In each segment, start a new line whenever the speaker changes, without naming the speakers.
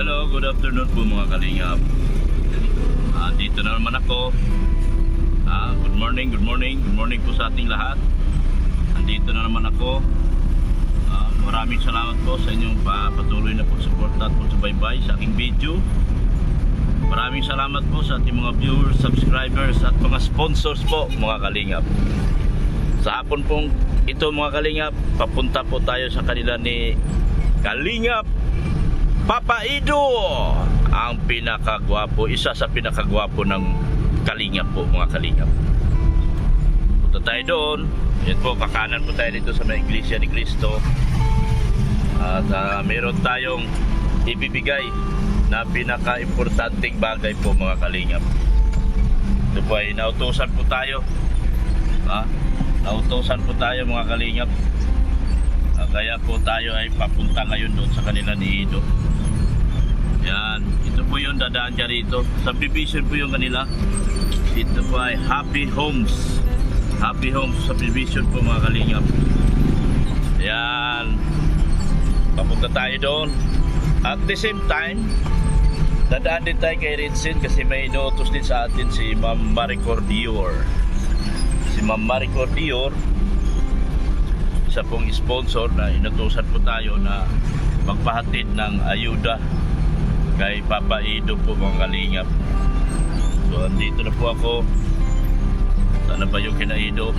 Hello, good afternoon po mga kalingap. Dito na naman ako. Good morning po sa ating lahat. Andito na naman ako. Maraming salamat po sa inyong patuloy na pagsuporta at pagsubaybay sa aking video. Maraming salamat po sa ating mga viewers, subscribers at mga sponsors po mga kalingap. Sa hapon pong ito mga kalingap, papunta po tayo sa kanila ni Kalingap Papa Ido, ang pinakagwapo, isa sa pinakagwapo ng Kalingap po mga Kalingap. Punta tayo doon. Yan po, kakanan po tayo dito sa may Iglesia ni Cristo. At meron tayong ibibigay na pinaka-importanting bagay po mga Kalingap. Ito po ay nautusan po tayo. Nautusan po tayo mga Kalingap. Kaya po tayo ay papunta ngayon doon sa kanila ni Ido. Yan, ito po yung dadaan dyan rito. Subdivision po yung kanila. Ito po ay Happy Homes. Happy Homes subdivision po mga Kalingap. Yan, papunta tayo doon. At the same time, dadaan din tayo kay Rinsin kasi may inuutos din sa atin si Ma'am Maricordior. Si Ma'am Maricordior, isa pong sponsor na inutusan po tayo na magpahatid ng ayuda kay Papa Ido po mga Kalingap. So andito na po ako. Sana ba yung kina Ido?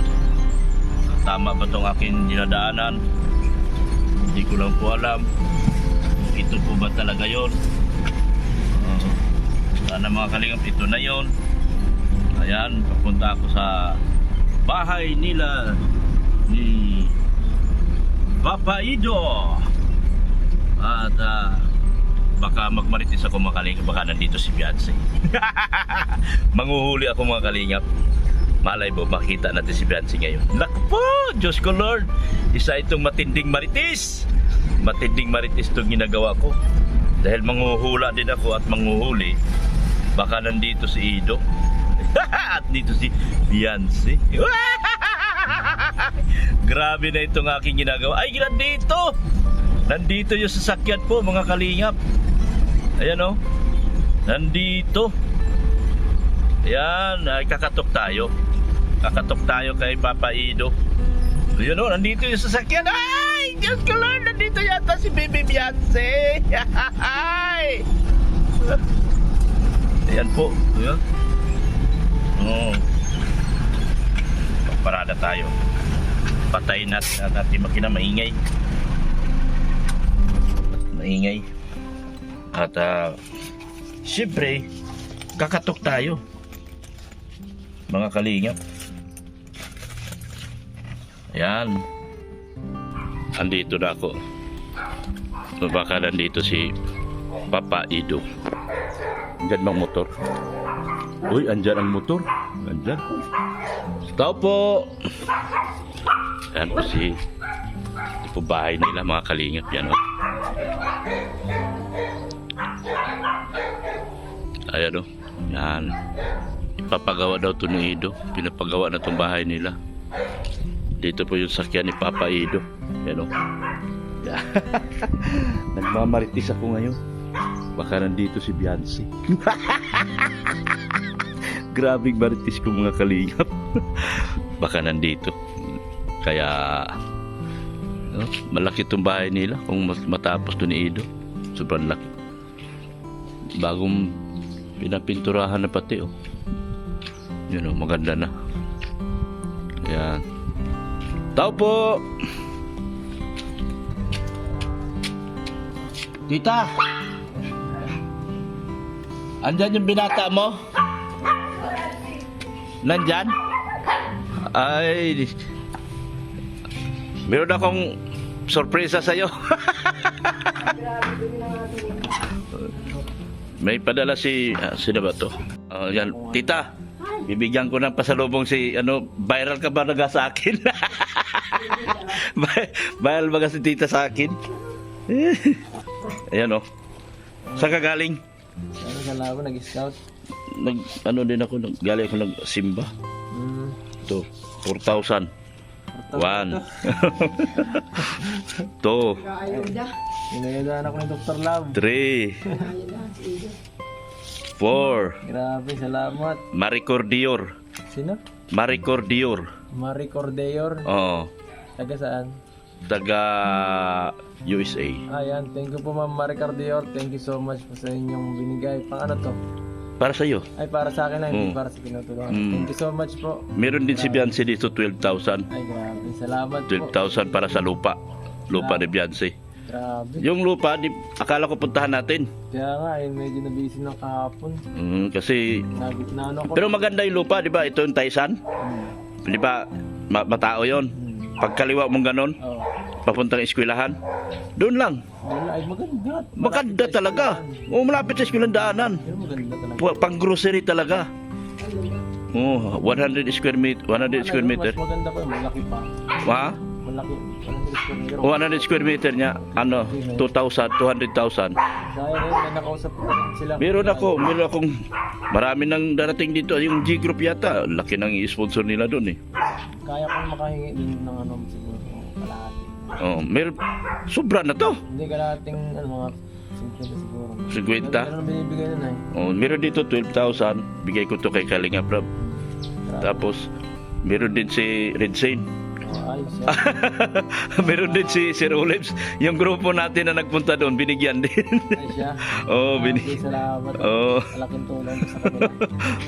Tama ba itong aking dinadaanan? Hindi ko lang po alam. Ito po ba talaga yun? Sana mga Kalingap, ito na yun. Ayan, papunta ako sa bahay nila ni Papa Ido. At baka magmaritis ako mga Kalingap, baka nandito si Beyonce. Manguhuli ako mga Kalingap. Malay mo makita natin si Beyonce ngayon. Naku po, Diyos ko Lord, isa itong matinding maritis. Matinding maritis itong ginagawa ko. Dahil manguhula din ako at manguhuli, baka nandito si Ido. At dito si Beyonce. Grabe na itong aking ginagawa. Ay, nandito! Nandito yung sasakyan po mga Kalingap. Ayan o. Nandito. Ayan, ay kakatok tayo. Kakatok tayo kay Papa Ido. Ayan o, nandito yung sasakyan. Ay, Diyos ko Lord, nandito yata si Baby Beyonce. Ay! Ayan po. Ayan. Parada tayo. Patayin natin makina maingay. Maingay. At siyempre kakatok tayo mga Kalingap. Ayan, andito na ako. Baka nandito si Papa Ido. Andyan bang motor? Uy, andyan ang motor. Andyan. Stop po. Ayan po si ito po bahay nila mga Kalingap. Yan o. Ayan o. Yan. Ipapagawa daw ito ni Ido. Pinapagawa na itong bahay nila. Dito po yung sakyan ni Papa Ido. Yan o. Yan. Nagmamaritis ako ngayon. Baka nandito si Beyonce. Grabing maritis ko mga Kalingap. Baka nandito. Kaya malaki itong bahay nila. Kung matapos ito ni Ido, sobrang laki. Bagong pinapinturahan na pati oh. Yun oh, maganda na. Ayan. Tao po! Tita! Andyan yung binata mo? Nandyan? Ay, meron akong sorpresa sa'yo. May padala si sino ba to? Yan, tita. Bibigyan ko ng pasalubong si viral ka ba naga sa akin? Viral ba si tita sa akin? Ayan oh. Saan ka galing?
Sana ako nag-scout.
Din ako, galing ako nag-simba. Ito, 4,000. 1 2
Inayadaan ako ni Dr. Love.
3, 4,
Grabe, salamat.
Maricordior.
Sino?
Maricordior.
Marie Cordeor.
Oo.
Taga saan?
Taga USA.
Ayan, thank you po Ma'am Marie Cordeor. Thank you so much po sa inyong binigay. Pang ano to?
Para sa iyo.
Ay, para sa akin lang, hindi para sa tinutulungan. Thank you so much po.
Meron din si Beyonce dito 12,000.
Ay, grabe. Salamat po.
12,000 para sa lupa. Lupa ni Beyonce.
Grabe.
Yung lupa, akala ko puntahan natin.
Kaya nga, medyo nabisi ng kahapon.
Kasi
Na ano ko.
pero maganda yung lupa, di ba? Ito yung Taisan. Di ba? Matao yon. Pagkaliwa mong ganon,
Oo.
papuntang eskwelahan. Doon lang.
Ay, maganda.
Maganda talaga. O, malapit sa eskwelahan daanan.
Pero maganda talaga.
Pang grocery talaga. Oh, 100 square meter. 100 square meter.
Mas maganda pa, malaki pa.
Ha?
Malaki. 100 square meter.
100 square meter niya, ano, 2,000, 200,000.
Dahil may nakausap ko sila.
Meron akong marami nang darating dito. Yung G Group yata, laki nang i-sponsor nila doon eh.
Kaya kong makahingi din ng ano siguro kalahati.
Oh, sobra na to.
Hindi kalahating ano mga 50 siguro.
50.
Ano binibigay na
Oh, meron dito 12,000. Bigay ko to kay Kalinga Prab. Tapos meron din si Red Saint.
Ayos yan.
Meron din si Sir Olives. Yung grupo natin na nagpunta doon, binigyan din.
Ay siya.
Oh,
Salamat.
Oh.
Malaking tulong sa kanila.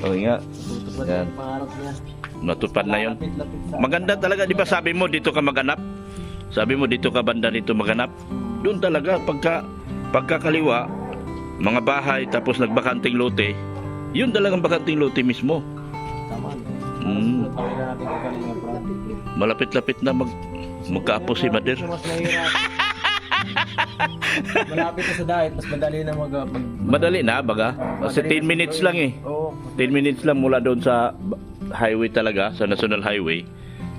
Oh, nga.
Tutupad
Yan.
ang pangarap niya.
Natupad na 'yon.
Lapit-lapit sa
Maganda talaga, 'di ba? Sabi mo dito ka maganap. Sabi mo dito ka banda dito maganap. Doon talaga pagkakaliwa, mga bahay tapos nagbakanting lote. 'Yun talagang bakanting lote mismo.
tama. Tawag na natin kay Kalinga Prab.
Malapit-lapit na magkaapo si Mader.
Mas mahirap. Malapit na sa diet, mas madali na
Madali na baga. Kasi 10 minutes lang eh.
Oo.
10 minutes lang mula doon sa highway talaga, sa National Highway.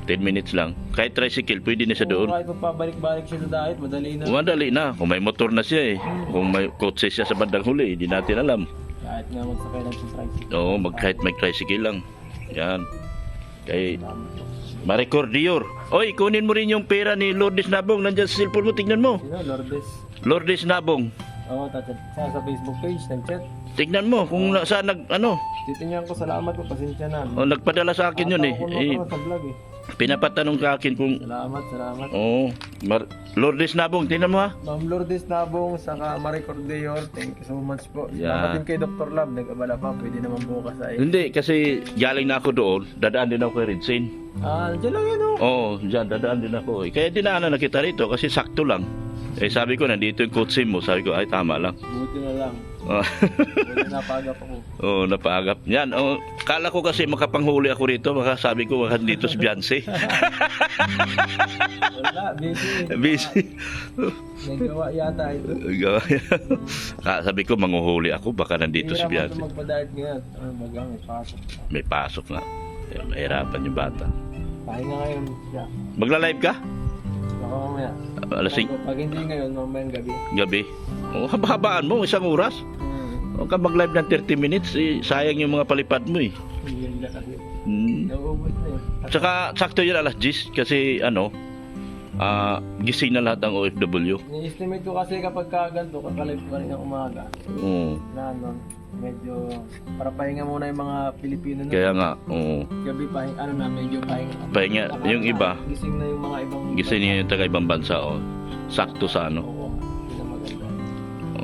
10 minutes lang. Kahit tricycle, pwede na siya doon.
Kahit pabalik-balik siya sa diet, madali na.
Madali na. Kung may motor na siya eh. Kung may kotse siya sa bandang huli, hindi natin alam.
Kahit nga magsakay lang sa tricycle.
Oo, kahit may tricycle lang. Yan. Kay Maricordior. Oy, kunin mo rin yung pera ni Lourdes Nabong. Nandiyan sa cellphone mo, tignan mo.
Sino? Lourdes?
Lourdes Nabong.
Oo, sa Facebook page, nag-chat.
Tignan mo kung saan
Titingnan ko, salamat po, pasensya na.
nagpadala sa akin yun eh.
Sa vlog eh.
Pinapatanong sa akin kung
Salamat.
Oo. Lourdes Nabong, tingnan mo ha.
Ma'am Lourdes Nabong, saka Marie Cordeor, thank you so much po.
Yeah.
Salamat din kay Dr. Love, nag-abala pa, pwede naman bukas ay.
Hindi, kasi galing na ako doon. Dadaan din ako kay Red Saint.
Diyan lang yun oh.
Oo, dyan, dadaan din ako. Kaya dinaanan na kita rito kasi sakto lang. Sabi ko, nandito yung kotse mo. Sabi ko, ay tama lang.
Buti na lang.
Oh.
Buti napagap ako.
Oo, napaagap. Yan, kala ko kasi makapanghuli ako rito. Baka sabi ko, baka dito si Beyonce.
Wala, busy.
Busy.
May gawa yata ito.
Sabi ko, manguhuli ako. Baka nandito si
Hirapan
Beyonce.
ito magpa-diet ngayon. Magang, may pasok.
May pasok nga. Mahirapan yung bata.
Pahinga ngayon siya.
Magla-live ka?
Baka mamaya.
Alasing
Pag hindi ngayon, mamayang gabi.
gabi. Haba-habaan mo, 1 oras. Huwag ka mag-live ng 30 minutes. Sayang yung mga palipad mo eh.
Hindi na kasi.
Hmm.
Nauubos na yun.
Tsaka sakto yun alas 10 kasi gising na lahat ng OFW.
Ni-estimate ko kasi kapag kaganto, kakalive ko kanina umaga. Na ano, medyo para pahinga muna yung mga Pilipino na.
Kaya nga,
Gabi pahinga, medyo pahinga.
pahinga. Yung iba,
Gising na yung mga ibang.
gising niya yung taga ibang bansa. Sakto sa ano.
Oo, yun ang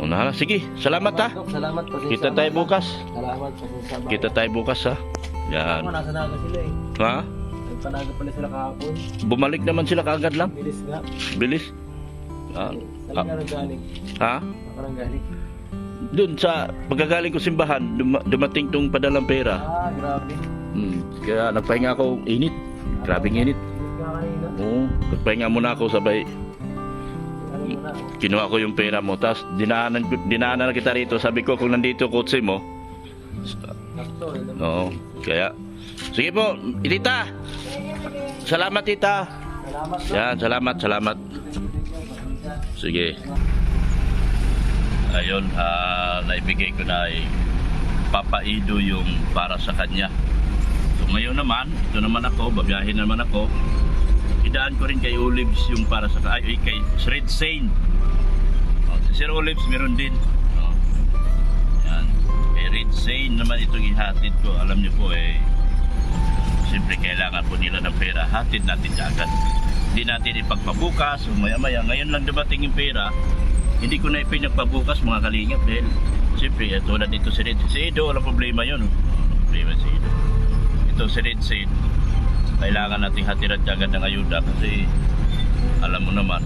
maganda.
Sige, salamat ha.
Dok, salamat po.
Kita tayo bukas.
Salamat po sa
Kita tayo bukas ha. Yan.
Nasa naga sila eh.
Ha?
Nagpanaga pala sila kahapon.
Bumalik naman sila kaagad lang.
Bilis nga.
Bilis.
Saan ka nanggaling?
Ha?
Saan ka nanggaling?
Doon sa pagkagaling ko simbahan, dumating tong padalang pera.
Grabe.
Kaya nagpahinga ako, init. Grabing init.
Bilis ka kanina.
Oo, nagpahinga muna ako sabay.
Ano mo na?
Kinuha ko yung pera mo, tapos dinaanan na kita rito. Sabi ko, kung nandito kotse mo.
Sakto.
Oo, kaya. Sige po, tita. Salamat, tita.
Salamat.
Yan, salamat. Sige. Ayun, naibigay ko na ay papaido yung para sa kanya. So ngayon naman, ito naman ako, babiyahin naman ako. Idaan ko rin kay Olives yung para sa kay Red Saint. Sir Olives meron din. Oh. Yan. Red Zane naman itong ihatid ko. Alam niyo po siyempre kailangan po nila ng pera. Hatid natin agad. Hindi natin ipagpabukas o maya-maya. Ngayon lang dumating yung pera. Hindi ko na ipinagpabukas mga kalingap dahil siyempre tulad dito si Red Zane. Si Edo, walang problema yun. Walang problema si Edo. Ito si Red Zane. Kailangan nating hatiran agad ng ayuda kasi alam mo naman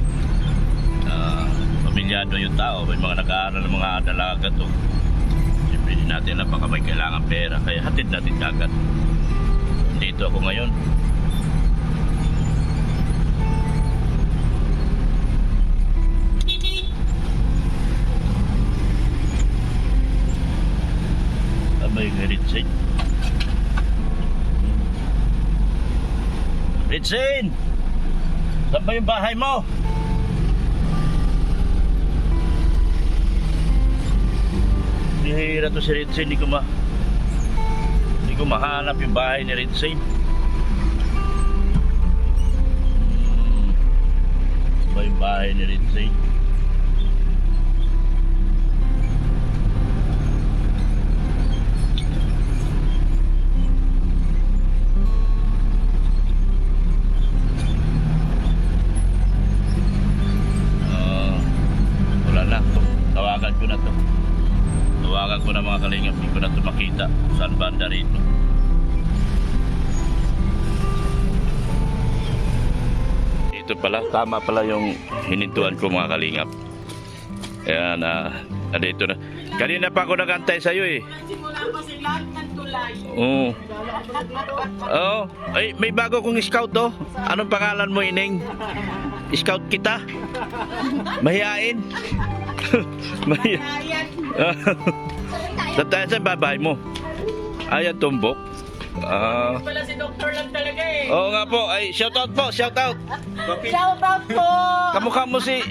pamilyado yung tao, may mga nag-aaral ng mga dalaga to. Siyempre din natin alam baka may kailangan pera kaya hatid natin agad. Dito ako ngayon. Abay Ritsin. Ritsin! Saan ba yung bahay mo? Hihira to si Ritsin, hindi ko mahanap yung bahay ni Ritsin. Ba yung bahay ni Ritsin? Wala na. Tawagan ko na to. Tawagan ko na mga kalingap, hindi ko na ito makita saan banda rito. Ito pala, tama pala yung hinintuan ko mga kalingap. Ayan, dito na. Kanina pa ako nagantay sa'yo
Simula pa sa lahat ng tulay.
Oo. Oo. Ay, may bago kong scout Anong pangalan mo, Ining? Scout kita? Mahihain?
Ayan.
Saan babae mo? Ayan, tumbok.
Pala si doktor lang talaga
Oo nga po. Ay, shoutout po, shoutout.
Shout out po!
Kamukha mo si,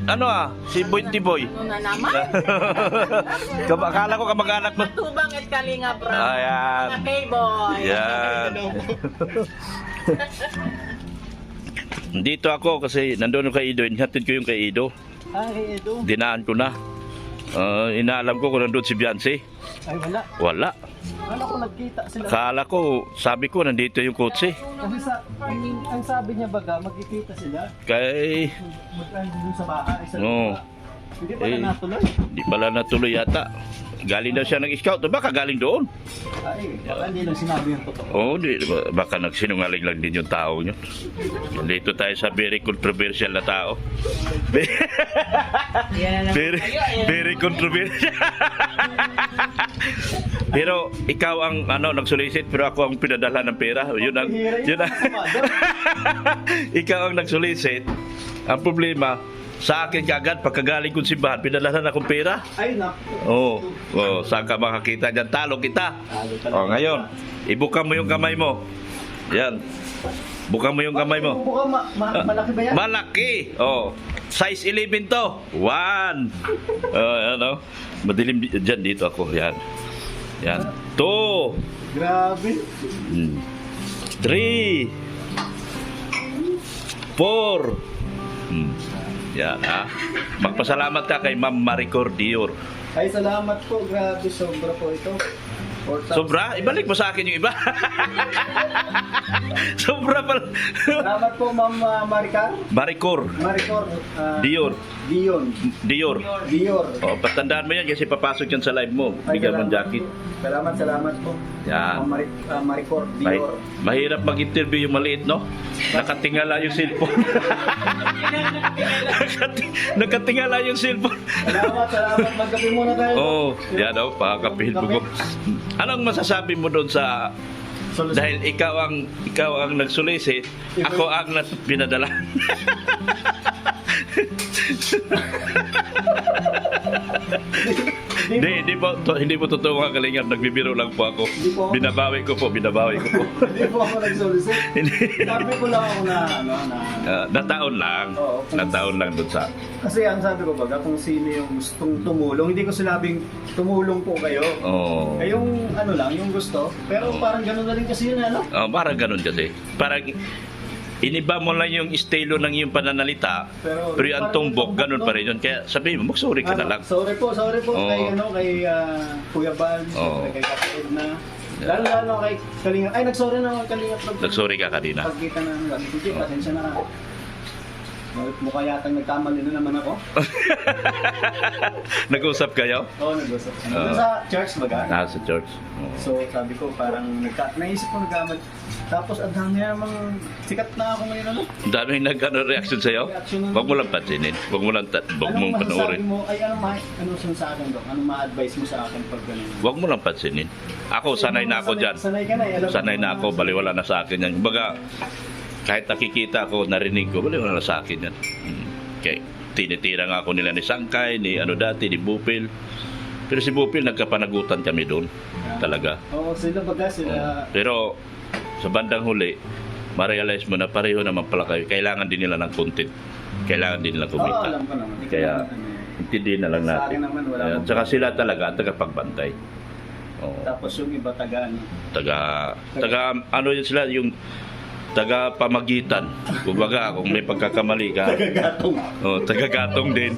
si Bointy Boy.
Ano na naman?
Akala ko kamag-anak mo.
Matubang at kalinga bro.
Ayan.
Mga K-boy.
Yan. Dito ako kasi nandun kay Ido. Inhatid ko yung kay Ido.
Ay, Edo.
Dinaan ko na. Inaalam ko kung nandun si Beyonce.
Ay, wala.
Wala.
Kala ko nagkita sila.
Akala ko, sabi ko nandito yung kotse.
Kasi ang sabi niya baga, magkikita sila.
Kay,
Dun sa bahay. Sa
Oo.
lupa. Hindi pala natuloy.
Di pala natuloy yata. Galing daw siya ng scout. Baka galing doon.
Ay, baka hindi lang sinabi yung totoo.
Oo, baka nagsinungaling lang din yung tao nyo. Dito tayo sa very controversial na tao.
Yan na naman
Very,
kayo. Ayan.
very controversial. Pero ikaw ang nagsolicit pero ako ang pinadala ng pera. Yun ang ikaw ang nagsolicit. Ang problema sa akin kagad pagkagaling kong simbahan pinadala akong pera.
Ay, naku.
Saan ka makakita diyan? Talo kita. Ngayon, ibuka mo yung kamay mo. Yan. Buka mo yung kamay mo.
Buka, malaki ba yan?
Malaki. Size 11 to. 1. Madilim dyan dito ako. Yan. 2.
Grabe.
3. 4. Yan Magpasalamat ka kay Ma'am Maricor Dior.
Ay, salamat po. Grabe, sobra po ito.
Sobra? Ibalik mo sa akin yung iba. Sobra pala.
Salamat po, Ma'am
Maricor
Maricor.
Dior.
Dior.
Patandaan mo yan kasi papasok yan sa live mo.
Ay,
Bigyan mo ng jacket.
Salamat po.
Yan.
Ma'am Maricor Dior.
Mahirap mag-interview yung maliit, no? Nakatingala yung cellphone. Nakatingala yung cellphone.
Salamat. Magkape muna tayo.
Yan pakakapihin ko. Anong masasabi mo doon sa dahil ikaw ang nagsolicit, ako ang pinadala. Hindi po totoo mga kalingap, nagbibiro lang po ako. Binabawi ko po.
Hindi po ako nag-solicit. Sabi ko lang ako
nataon lang doon sa.
Kasi ang sabi ko baga kung sino yung gustong tumulong, hindi ko sinabing tumulong po kayo. Eh yung yung gusto, pero parang gano'n na rin kasi yun
parang gano'n kasi. Parang iniba mo lang yung estilo ng iyong pananalita, pero yung tumbok, ganun pa rin yun. Kaya sabihin mo, mag-sorry ka na lang.
Sorry po
Oo.
kay Kuya Bal,
Oo.
kay Kapatid na. Lalo kay Kalinga. Ay, nagsorry na ako kay Kalinga.
Nag-sorry ka kanina.
Pagkita na nila. Sige, pasensya na ka. Mukha yata nagkamali na naman ako.
Nag-usap kayo?
Oo, nag-usap. Sa church baga.
Sa church. Oo.
So sabi ko parang naisip ko nagkamali. Tapos ang dami namang sikat na ako ngayon ano.
Ang daming reaction sa'yo? Huwag mo lang pansinin. Huwag mo lang
Anong
mong
masasabi
panoorin.
mo? Ay, ano sa akin, Dok? Anong ma-advise mo sa akin pag ganun?
Huwag mo lang pansinin. Ako, sanay na ako dyan.
Sanay ka na eh. Alam mo
Sanay na ako, baliwala na sa akin yan. Kumbaga, kahit nakikita ko, narinig ko, baliwala na sa akin yan. Okay. Tinitira nga ako nila ni Sangkay, ni dati, ni Bupil. Pero si Bupil, nagkapanagutan kami doon. Talaga.
Oo, sila baga, sila.
Pero, sa bandang huli, ma-realize mo na pareho naman pala kayo. Kailangan din nila ng content. Kailangan din nila
Oo,
kumita.
alam ko naman.
Kaya, intindihin na lang
Sa
natin.
akin naman, wala
Ayan,
akong-
tsaka sila talaga, tagapagbantay. Oo.
Tapos yung iba taga ano.
taga ano yun sila, yung taga pamagitan. Kumbaga, kung may pagkakamali ka,
Taga-gatong.
taga-gatong din.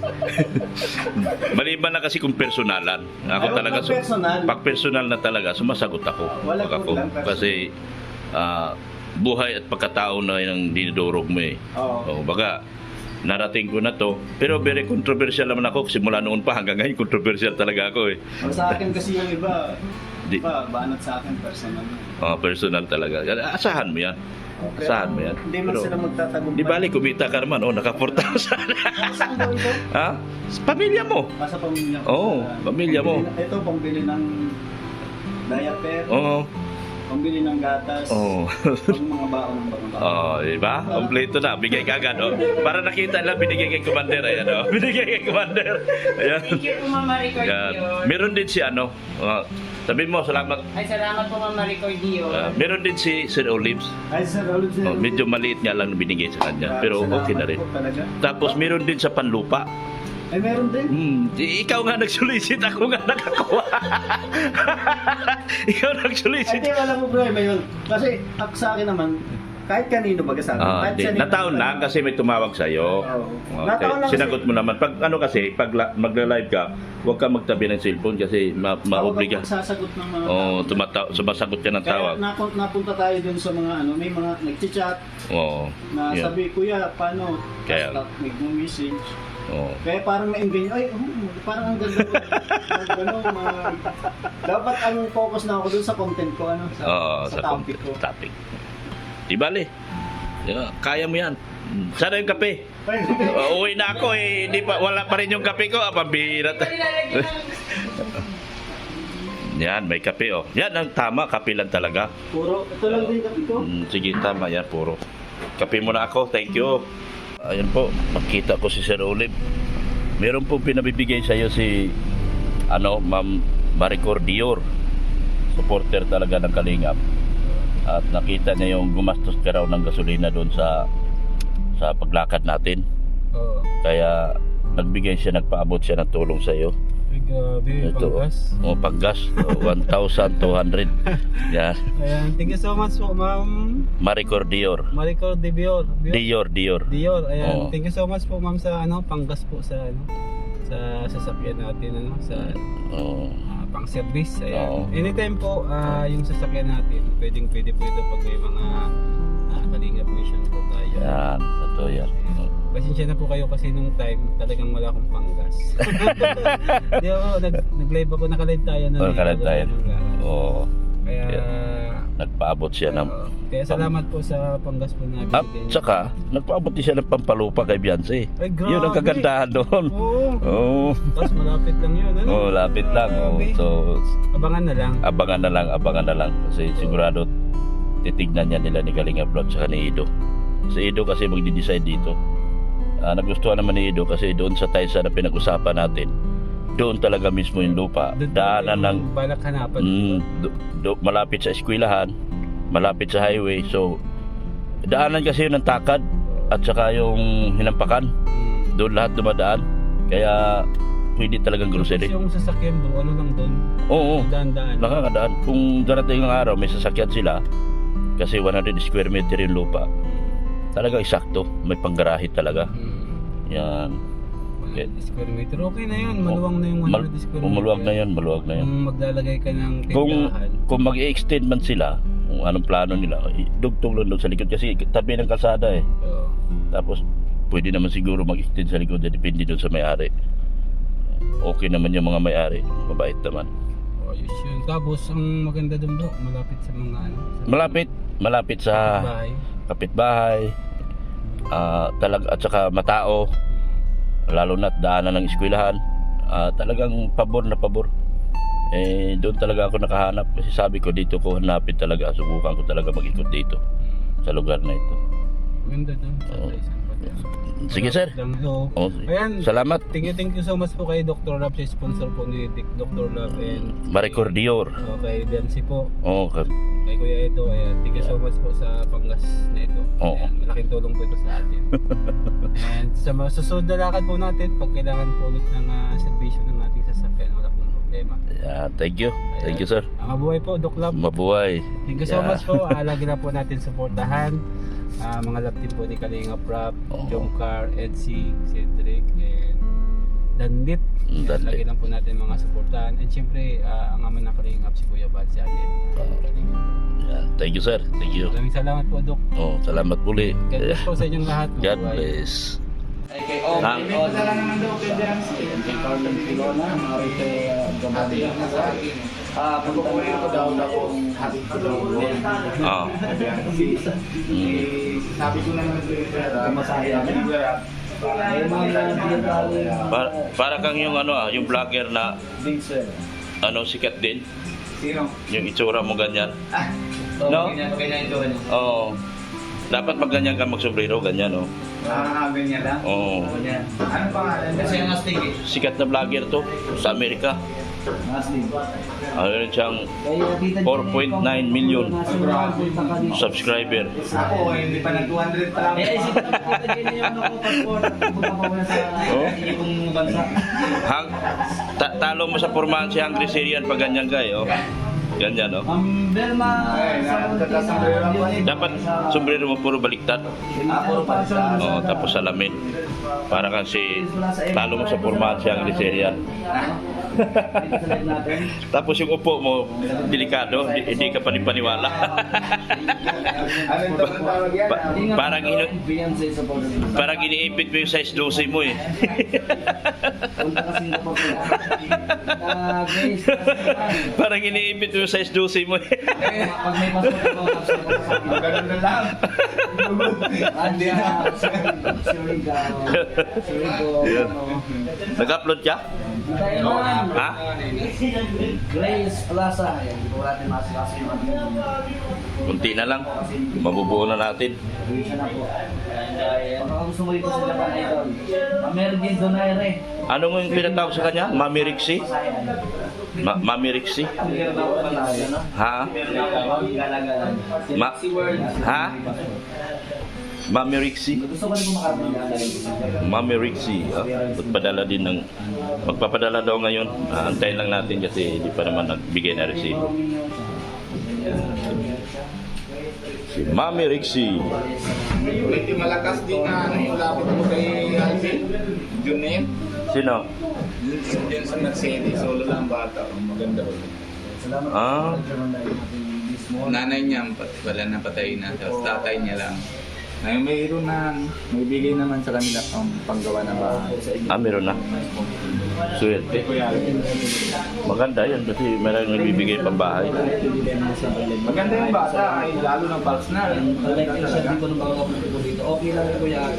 Maliban na kasi kung personalan. Ako
Ay,
talaga,
pag personal.
pag personal na talaga, sumasagot ako.
Wala
Pag
po lang personal.
kasi buhay at pagkatao na yung dinidurog mo eh.
Oo.
Baga, narating ko na to. Pero very controversial naman ako. Simula noon pa hanggang ngayon, controversial talaga ako eh.
Sa akin kasi yung iba,
Di-
banat sa akin personal.
Personal talaga. Asahan mo yan. Asahan mo yan.
Hindi man
Pero,
sila magtatagumpay.
di bali, kumita ka naman. Naka 4,000.
Saan daw ito?
Ha? Sa pamilya mo.
Sa pamilya ko.
Oo, pamilya mo.
Ito, pambili ng diaper,
Oo.
pambili ng gatas,
Oo.
pang mga baon ng mga baon.
Oh, diba? Kompleto na. Bigay ka agad, oh. Para nakita lang, binigay kay Commander. Ayan, oh. Binigay kay Commander. Ayan.
Thank you po, Mama Rico
Yan.
Dior.
Meron din si sabi mo, salamat.
Ay, salamat po, Mama Rico Dior.
Meron din si Sir Olives.
Ay, sir, ulit sir.
Medyo maliit nga lang binigay sa kanya. Pero okay na rin.
Salamat po talaga.
Tapos meron din sa panlupa.
Ay, meron din.
Ikaw nga nagsulisit, ako nga nakakuha. Ikaw
Ay,
nagsulisit.
di, alam mo problema yun. Kasi ako sa akin naman, kahit kanino baga sa akin. Kahit kanino
Nataon
baga-
lang kasi may tumawag sa'yo.
Oo.
Okay.
Nataon lang
Sinagot mo naman. Pag magla-live ka, huwag ka magtabi ng cellphone kasi ma-obliga.
Ako sasagot ng mga
Sumasagot ka ng tawag.
Kaya napunta tayo dun sa mga may mga nagchat-chat
Oo.
na
Yun.
sabi, kuya, paano?
Kaya-
Tapos nag-message.
Oo.
Kaya parang na-engage, parang ang ganda dapat ang focus na ako dun sa content ko, sa topic ko.
Topic. Di bale. Kaya mo yan. Sana yung kape. Uwi na ako eh. Wala pa rin yung kape ko. Pambihira.
Nilalagyan ng
Yan, may kape oh. Yan ang tama. Kape lang talaga.
Ito lang din kape ko.
Sige, tama yan. Puro. Kape muna ako. Thank you. Ayan po. Makita ko si Sir Olive. Meron po pinabibigay sa iyo si Ma'am Maricor Dior. Supporter talaga ng Kalingap. At nakita niya yung gumastos ka raw ng gasolina doon sa paglakad natin.
Oo.
Kaya nagpaabot siya ng tulong sa iyo.
Ay, grabe, panggas.
Panggas. 1,200. Yan.
Ayan, thank you so much po, Ma'am
Maricor Dior.
Marico de Bior.
Dior.
Dior, ayan.
Oo.
Thank you so much po, Ma'am, sa panggas po sa sa sasakyan natin, sa
Oh.
pang-service.
Oo.
Ayan. Anytime po, yung sasakyan natin, pwede po ito pag may mga Kalingap mission po tayo.
Yan. Totoo yan.
Pasensya na po kayo kasi nung time talagang wala akong panggas. Di ako, nag-live ako, naka-live tayo na.
Naka-live tayo. Oo.
Kaya,
Nagpaabot siya ng...
kaya salamat po sa panggas po na
At
binigay.
saka, nagpaabot din siya ng pampalupa kay Beyonce.
Ay, grabe.
Yun ang kagandahan doon.
Oo.
Oo.
Tapos malapit lang yun, ano?
Oh, lapit lang. Oh.
Grabe.
So,
Abangan na lang.
abangan na lang. Kasi sigurado titignan niya nila ni Kalinga Vlog sa ni Ido. Si Ido kasi magdi-decide dito. Nagustuhan naman ni Ido kasi doon sa Taisa na pinag-usapan natin, doon talaga mismo yung lupa.
Doon
Daanan ng
yung balak hanapan.
malapit sa eskwelahan, malapit sa highway. So, daanan kasi yun ng takad at saka yung hinampakan. Doon lahat dumadaan. Kaya pwede talagang grocery.
Kasi yung sasakyan bro, ano lang doon?
Oo.
Daan-daan.
Nakakadaan. Kung darating ang araw, may sasakyan sila kasi 100 square meter yung lupa. talaga eksakto. May panggarahe talaga. Yan.
100 square meter. Okay na yun. Maluwang na yung 100 square meter.
Maluwag na yan, maluwag na yan.
Kung maglalagay ka ng
Kung,
tindahan.
kung mag-i-extend man sila, kung anong plano nila, dugtong lang doon sa likod kasi tabi ng kalsada eh.
Oo.
Tapos, pwede naman siguro mag-extend sa likod, depende doon sa may-ari. Okay naman yung mga may-ari, mabait naman.
Ayos yun. Tapos, ang maganda doon bro, malapit sa mga ano.
Malapit sa
bahay.
kapitbahay, at saka matao, lalo na't daanan ng eskwelahan. Talagang pabor na pabor. Doon talaga ako nakahanap kasi sabi ko dito ko hanapin talaga, subukan ko talaga mag-ikot dito sa lugar na ito.
Ganda doon.
Oo. Sige sir. Oh,
Ayan.
salamat.
Thank you so much po kay Dr. Love, sa sponsor po ni Dr. Love and
Maricordior.
kay Biancy po.
Oh,
Kay Kuya Edo, ayan. Thank you so much po sa panggas na ito.
Oo.
Ayan, malaking tulong po ito sa atin. And sa mga susunod na lakad po natin, pag kailangan po ulit ng servisyo ng ating sasakyan, wala pong problema.
yeah, thank you sir.
Mabuhay po, Doc Love.
Mabuhay.
Thank you so
Yeah.
much po. Lagi na po natin supportahan. Mga love team po ni Kalinga Prab,
Oo.
Jomcar, Edsy, Cedric, and Dandit. Yan,
Dandit.
lagi lang po natin mga supportahan. And syempre, ang ama ng Kalinga, si Kuya Bad, si Atin.
Yeah, thank you sir. Thank you.
Maraming salamat po, Doc.
Oh, salamat muli.
God bless po sa inyong lahat.
God
Mabuhay.
bless.
Punta na ko daw akong hatid ko daw. Sabi ko naman masahe namin.
Para kang yung yung vlogger na sikat din.
Sino?
Yung itsura mo ganyan.
No?
Oo. Dapat pag ganyan ka magsombrero, ganyan oh.
Ganyan lang?
Oo.
Ano pangalan? Kasi ang astig eh.
Sikat na vlogger to sa Amerika.
Astig.
Meron siyang 4.9 million subscriber.
Ako, hindi pa nag-200 pa lang. Isip ko, kita yung passport. Pupunta pa muna sa ibang bansa.
Talo mo sa pormahan si Hungry Syrian pag ganyan ka oh. Ganyan oh.
Belma,
Dapat sombrero mo puro baliktad.
puro pansa.
Oo, tapos salamin. Para kasi talo mo sa pormahan si Hungry Syrian. Tapos yung upo mo, delikado, hindi ka panipaniwala. Parang iniipit mo yung size 12 mo eh. Parang iniipit mo yung size 12 mo eh.
Pag may passport ko, ganun na lang.
Nag-upload ka? Ha?
Grace Plaza. Ayan, hindi ko natin masakas yung
Kunti na lang. Mabubuo na natin.
Isa na po. Baka gusto mo dito sa Japan Idol. American Donaire.
Ano mo yung pinatawag sa kanya? Mami Rixie? Mami Rixie? Ha? Ha? Mami Rixie?
Gusto ko rin po makapaglalagay.
Mami Rixie, magpadala din ng magpapadala daw ngayon. Antayin lang natin kasi hindi pa naman nagbigay na resibo. Si Mami Rixie.
Medyo malakas din na yung lapit mo kay Alvin. Junel.
Sino?
Yun sa Mercedes. Solo lang bata. Maganda ulit.
Ah,
Nanay niya, wala na patay na. Tapos tatay niya lang. Ngayon mayroon na, may bigay naman sa kanila ang panggawa ng bahay.
meron na. Swerte. Maganda yan kasi meron nagbibigay pambahay.
Maganda yung bata, ay lalo ng box na.
Okay lang ko yan.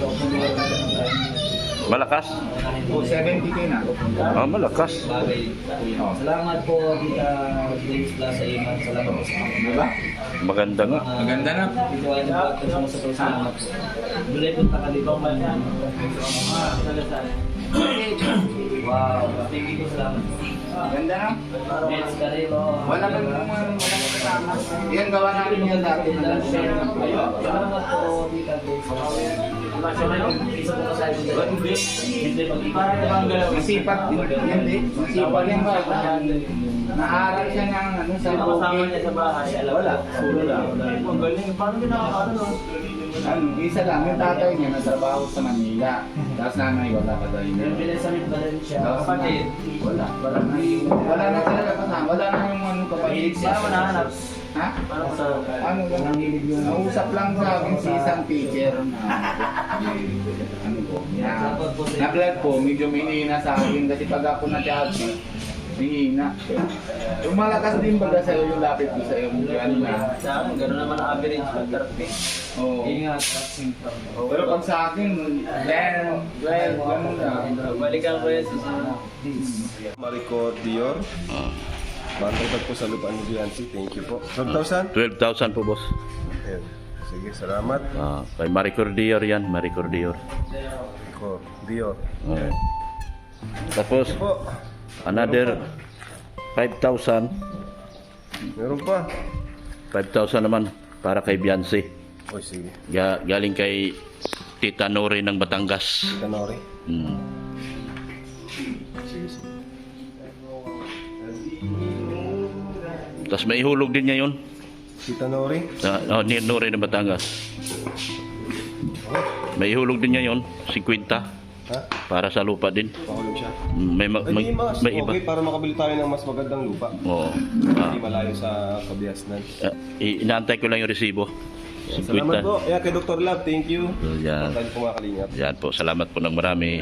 Malakas?
O, 70k na.
Malakas.
Salamat po kita Grace Plaza Iman. Salamat po sa mga.
Diba?
Maganda nga.
Maganda na.
Ito ay nagpapag sa salamat po. Bulay po takalibang man. Wow. Thank you, salamat.
Maganda na.
Yes, Carilo.
Wala kang kasama. Yan gawa namin yung dati.
Salamat po kita Grace Plaza.
Masipag din. Hindi. Masipag yan ba? Naaral siya ng ano sa
Kasama niya sa bahay, alam wala. Puro lang. Ang galing. Paano ginagawa
ano, isa lang, yung tatay niya nagtrabaho sa Manila. Tapos nanay wala ka tayo.
Pinasamit ba rin siya?
Tapos
Kapatid.
wala. Wala na talaga kasama. Wala na yung ano kapatid.
Paano manahanap?
Ha?
Paano sa...
Ano ba? Nausap lang sa akin si isang teacher na ano po. Na-vlog po, medyo minihina sa akin kasi pag ako na-chatty, minihina. Yung malakas din baga sa'yo yung lapit ko sa'yo. Ano na.
Sa akin, gano'n naman ang average pag-therapy.
Oo.
Ingat at symptom.
Pero pag sa akin, gano'n na.
Balikan ko yan sa
Marico Dior. Matangkad po sa lupaan ni Bianci. Thank you po. 12,000?
12,000 po, boss.
Ayan. Sige, salamat.
Kay Marie Cordior yan, Marie Cordior.
Marico Dior.
Okay. Tapos,
Po,
another 5,000.
meron pa.
5,000 naman para kay Bianci.
Oy, sige.
Galing kay Tita Nori ng Batangas.
Kanori.
Mm.
Sige, sige.
Tapos may ihulog din niya yun.
Tita Nori.
Ni Nori ng Batangas. May ihulog din niya yun, 50.
Ha?
Para sa lupa din.
Pahulog siya.
May,
Hindi, mas
may iba.
okay para makabili tayo ng mas magandang lupa.
Oo.
Hindi malayo sa Kabiasnan.
Inaantay ko lang yung resibo.
Salamat
50.
po. Kaya kay Dr. Love, thank you.
So, yan.
Tayo po mga kalingap.
Yan po. Salamat po ng marami.